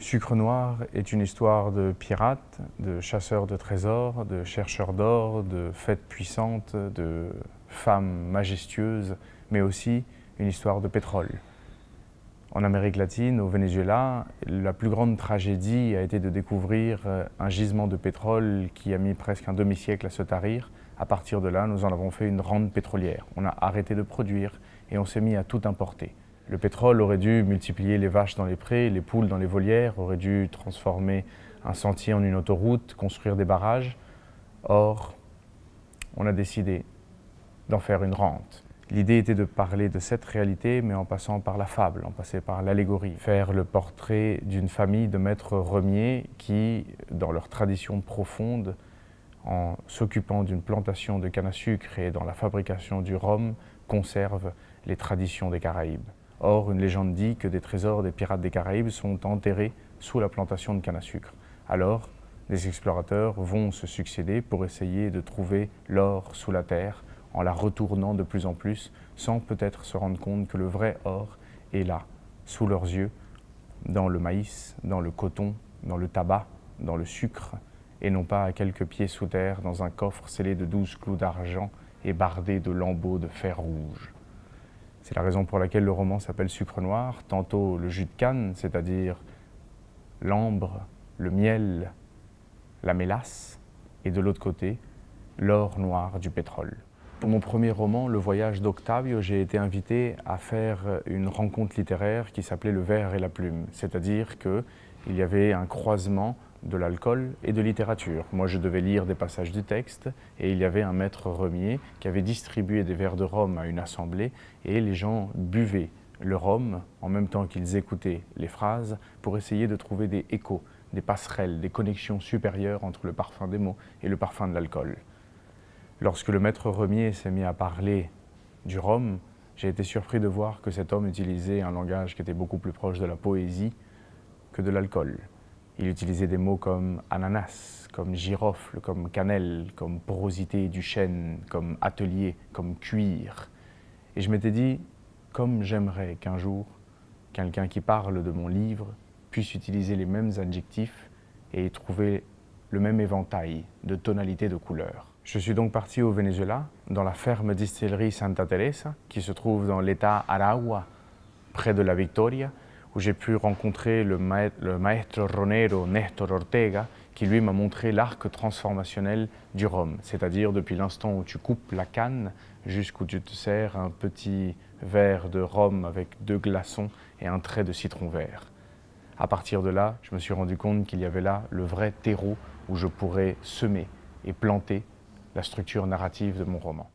Sucre Noir est une histoire de pirates, de chasseurs de trésors, de chercheurs d'or, de fêtes puissantes, de femmes majestueuses, mais aussi une histoire de pétrole. En Amérique latine, au Venezuela, la plus grande tragédie a été de découvrir un gisement de pétrole qui a mis presque un demi-siècle à se tarir. À partir de là, nous en avons fait une rente pétrolière. On a arrêté de produire et on s'est mis à tout importer. Le pétrole aurait dû multiplier les vaches dans les prés, les poules dans les volières, aurait dû transformer un sentier en une autoroute, construire des barrages. Or, on a décidé d'en faire une rente. L'idée était de parler de cette réalité, mais en passant par la fable, en passant par l'allégorie. Faire le portrait d'une famille de maîtres remiers qui, dans leur tradition profonde, en s'occupant d'une plantation de canne à sucre et dans la fabrication du rhum, conservent les traditions des Caraïbes. Or, une légende dit que des trésors des pirates des Caraïbes sont enterrés sous la plantation de canne à sucre. Alors, des explorateurs vont se succéder pour essayer de trouver l'or sous la terre, en la retournant de plus en plus, sans peut-être se rendre compte que le vrai or est là, sous leurs yeux, dans le maïs, dans le coton, dans le tabac, dans le sucre, et non pas à quelques pieds sous terre, dans un coffre scellé de 12 clous d'argent et bardé de lambeaux de fer rouge. C'est la raison pour laquelle le roman s'appelle Sucre Noir, tantôt le jus de canne, c'est-à-dire l'ambre, le miel, la mélasse, et de l'autre côté, l'or noir du pétrole. Pour mon premier roman, Le voyage d'Octavio, j'ai été invité à faire une rencontre littéraire qui s'appelait Le verre et la plume, c'est-à-dire qu'il y avait un croisement de l'alcool et de littérature. Moi, je devais lire des passages du texte et il y avait un maître remier qui avait distribué des verres de rhum à une assemblée et les gens buvaient le rhum en même temps qu'ils écoutaient les phrases pour essayer de trouver des échos, des passerelles, des connexions supérieures entre le parfum des mots et le parfum de l'alcool. Lorsque le maître remier s'est mis à parler du rhum, j'ai été surpris de voir que cet homme utilisait un langage qui était beaucoup plus proche de la poésie que de l'alcool. Il utilisait des mots comme ananas, comme girofle, comme cannelle, comme porosité du chêne, comme atelier, comme cuir. Et je m'étais dit, comme j'aimerais qu'un jour, quelqu'un qui parle de mon livre puisse utiliser les mêmes adjectifs et trouver le même éventail de tonalités de couleurs. Je suis donc parti au Venezuela, dans la ferme distillerie Santa Teresa, qui se trouve dans l'état Aragua, près de la Victoria, où j'ai pu rencontrer le maestro ronero Néstor Ortega, qui lui m'a montré l'arc transformationnel du rhum, c'est-à-dire depuis l'instant où tu coupes la canne jusqu'où tu te sers un petit verre de rhum avec 2 glaçons et un trait de citron vert. À partir de là, je me suis rendu compte qu'il y avait là le vrai terreau où je pourrais semer et planter la structure narrative de mon roman.